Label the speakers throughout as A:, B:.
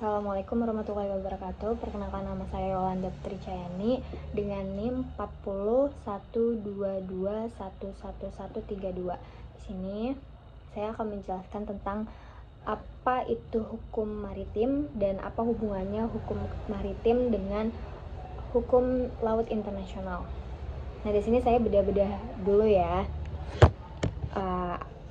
A: Assalamualaikum warahmatullahi wabarakatuh. Perkenalkan, nama saya Yolanda Putri Cayani dengan NIM 4012211132. Di sini saya akan menjelaskan tentang apa itu hukum maritim dan apa hubungannya hukum maritim dengan hukum laut internasional. Nah, di sini saya bedah-bedah dulu ya.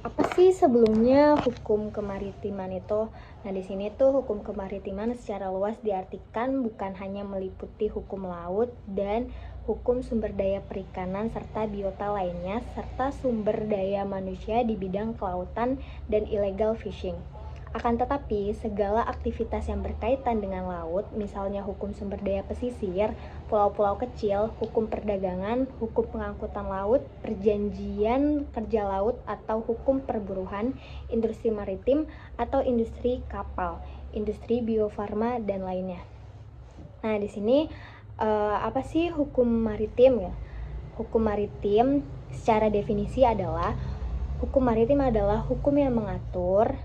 A: Apa sih sebelumnya hukum kemaritiman itu? Nah, di sini tuh hukum kemaritiman secara luas diartikan bukan hanya meliputi hukum laut dan hukum sumber daya perikanan serta biota lainnya, serta sumber daya manusia di bidang kelautan dan illegal fishing. Akan tetapi, segala aktivitas yang berkaitan dengan laut, misalnya hukum sumber daya pesisir, pulau-pulau kecil, hukum perdagangan, hukum pengangkutan laut, perjanjian kerja laut atau hukum perburuan, industri maritim atau industri kapal, industri biofarma dan lainnya. Nah, di sini apa sih hukum maritim ya? Hukum maritim secara definisi adalah hukum maritim adalah hukum yang mengatur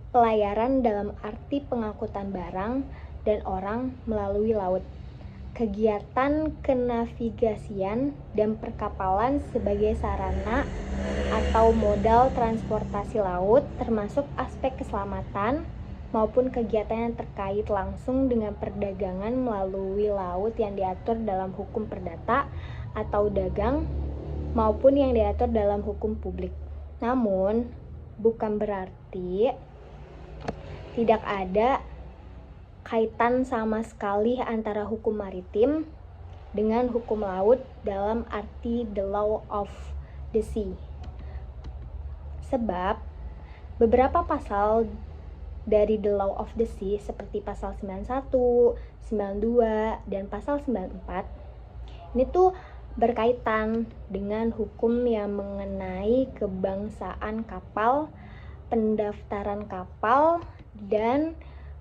A: pelayaran dalam arti pengangkutan barang dan orang melalui laut, kegiatan kenavigasian dan perkapalan sebagai sarana atau modal transportasi laut, termasuk aspek keselamatan maupun kegiatan yang terkait langsung dengan perdagangan melalui laut yang diatur dalam hukum perdata atau dagang maupun yang diatur dalam hukum publik. Namun, bukan berarti tidak ada kaitan sama sekali antara hukum maritim dengan hukum laut dalam arti the law of the sea. Sebab beberapa pasal dari the law of the sea seperti pasal 91, 92, dan pasal 94 ini tuh berkaitan dengan hukum yang mengenai kebangsaan kapal, pendaftaran kapal, dan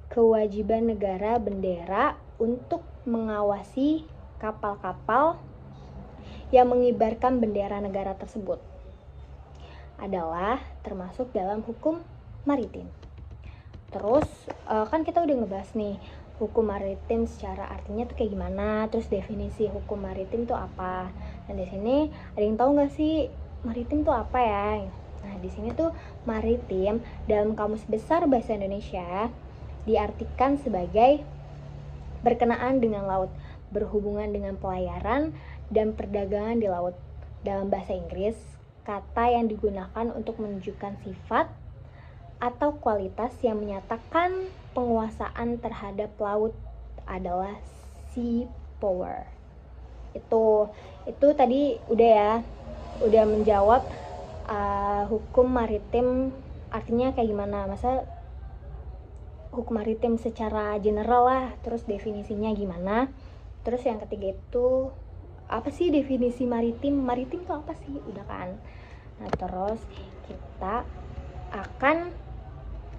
A: kewajiban negara bendera untuk mengawasi kapal-kapal yang mengibarkan bendera negara tersebut adalah termasuk dalam hukum maritim. Terus kan kita udah ngebahas nih hukum maritim secara artinya tuh kayak gimana, terus definisi hukum maritim tuh apa. Nah, di sini ada yang tahu nggak sih maritim tuh apa ya? Nah, di sini tuh maritim dalam Kamus Besar Bahasa Indonesia diartikan sebagai berkenaan dengan laut, berhubungan dengan pelayaran dan perdagangan di laut. Dalam bahasa Inggris, kata yang digunakan untuk menunjukkan sifat atau kualitas yang menyatakan penguasaan terhadap laut adalah sea power. Itu tadi udah ya, udah menjawab hukum maritim artinya kayak gimana. Masa hukum maritim secara general lah, terus definisinya gimana. Terus yang ketiga itu apa sih definisi maritim? Maritim itu apa sih? Udah kan. Nah, terus kita akan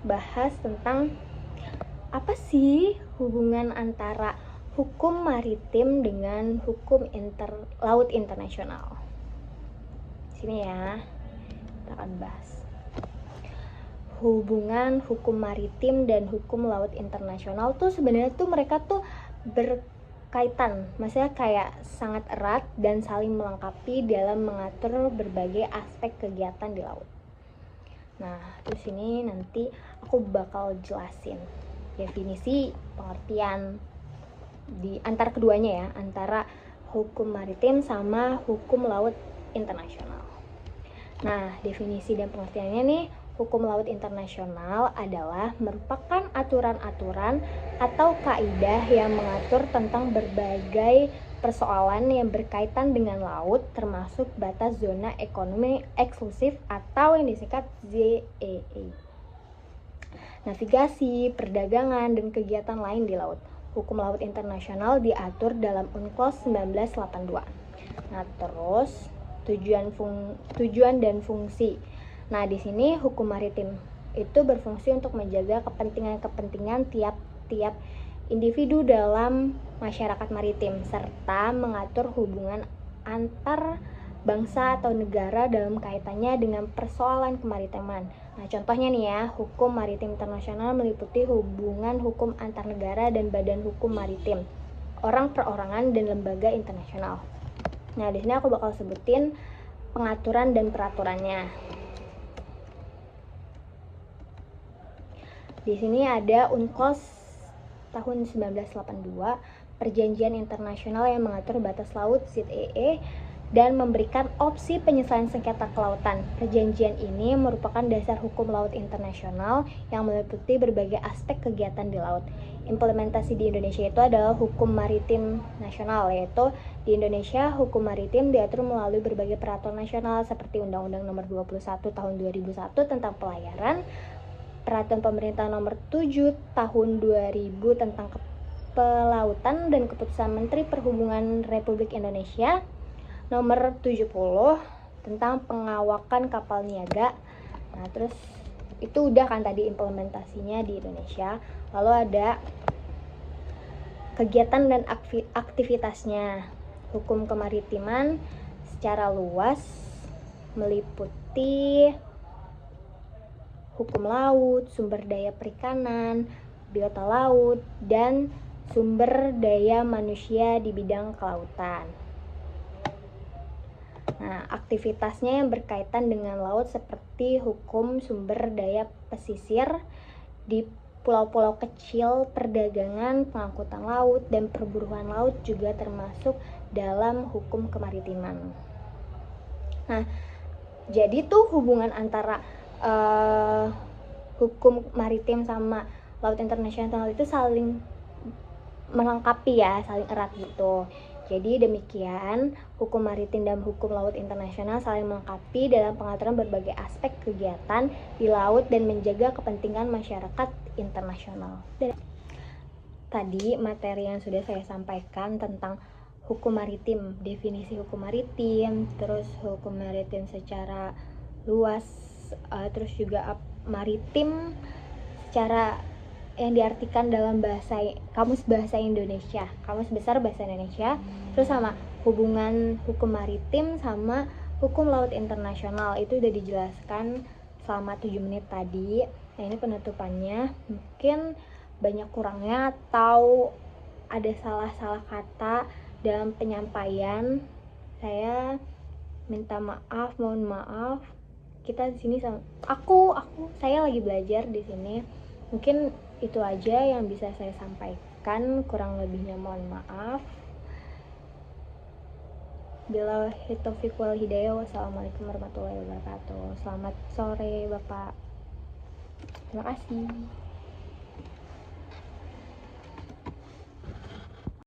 A: bahas tentang apa sih hubungan antara hukum maritim dengan hukum laut internasional. Sini ya, kita akan bahas hubungan hukum maritim dan hukum laut internasional tuh sebenarnya tuh mereka tuh berkaitan, maksudnya kayak sangat erat dan saling melengkapi dalam mengatur berbagai aspek kegiatan di laut. Nah, terus ini nanti aku bakal jelasin definisi pengertian di antara keduanya ya, antara hukum maritim sama hukum laut internasional. Nah, definisi dan pengertiannya nih, hukum laut internasional adalah merupakan aturan-aturan atau kaidah yang mengatur tentang berbagai persoalan yang berkaitan dengan laut, termasuk batas zona ekonomi eksklusif atau yang disingkat ZEE, navigasi, perdagangan, dan kegiatan lain di laut. Hukum laut internasional diatur dalam UNCLOS 1982. Nah, terus tujuan dan fungsi. Nah, di sini hukum maritim itu berfungsi untuk menjaga kepentingan-kepentingan tiap-tiap individu dalam masyarakat maritim serta mengatur hubungan antar bangsa atau negara dalam kaitannya dengan persoalan kemaritiman. Nah, contohnya nih ya, hukum maritim internasional meliputi hubungan hukum antar negara dan badan hukum maritim, orang perorangan dan lembaga internasional. Nah, di sini aku bakal sebutin pengaturan dan peraturannya. Di sini ada UNCLOS tahun 1982, perjanjian internasional yang mengatur batas laut ZEE dan memberikan opsi penyelesaian sengketa kelautan. Perjanjian ini merupakan dasar hukum laut internasional yang meliputi berbagai aspek kegiatan di laut. Implementasi di Indonesia itu adalah hukum maritim nasional, yaitu di Indonesia hukum maritim diatur melalui berbagai peraturan nasional seperti Undang-Undang Nomor 21 Tahun 2001 tentang pelayaran, Peraturan Pemerintah Nomor 7 Tahun 2000 tentang Pelautan, dan Keputusan Menteri Perhubungan Republik Indonesia Nomor 70 tentang pengawakan kapal niaga. Nah, terus itu udah kan tadi implementasinya di Indonesia. Lalu ada kegiatan dan aktivitasnya. Hukum kemaritiman secara luas meliputi hukum laut, sumber daya perikanan, biota laut, dan sumber daya manusia di bidang kelautan. Nah, aktivitasnya yang berkaitan dengan laut seperti hukum sumber daya pesisir di pulau-pulau kecil, perdagangan, pengangkutan laut, dan perburuan laut juga termasuk dalam hukum kemaritiman. Nah, jadi tuh hubungan antara hukum maritim sama laut internasional itu saling melengkapi ya, saling erat gitu. Jadi demikian, hukum maritim dan hukum laut internasional saling melengkapi dalam pengaturan berbagai aspek kegiatan di laut dan menjaga kepentingan masyarakat internasional. Dan tadi materi yang sudah saya sampaikan tentang hukum maritim, definisi hukum maritim, terus hukum maritim secara luas, terus juga maritim secara yang diartikan dalam kamus bahasa Indonesia, kamus besar bahasa Indonesia, terus sama hubungan hukum maritim sama hukum laut internasional itu udah dijelaskan selama 7 menit tadi. Nah, ini penutupannya. Mungkin banyak kurangnya atau ada salah-salah kata dalam penyampaian. Saya minta maaf, mohon maaf. Kita di sini saya lagi belajar di sini. Mungkin itu aja yang bisa saya sampaikan, kurang lebihnya mohon maaf. Billahi taufiq wal hidayah. Wassalamualaikum warahmatullahi wabarakatuh. Selamat sore Bapak. Terima kasih.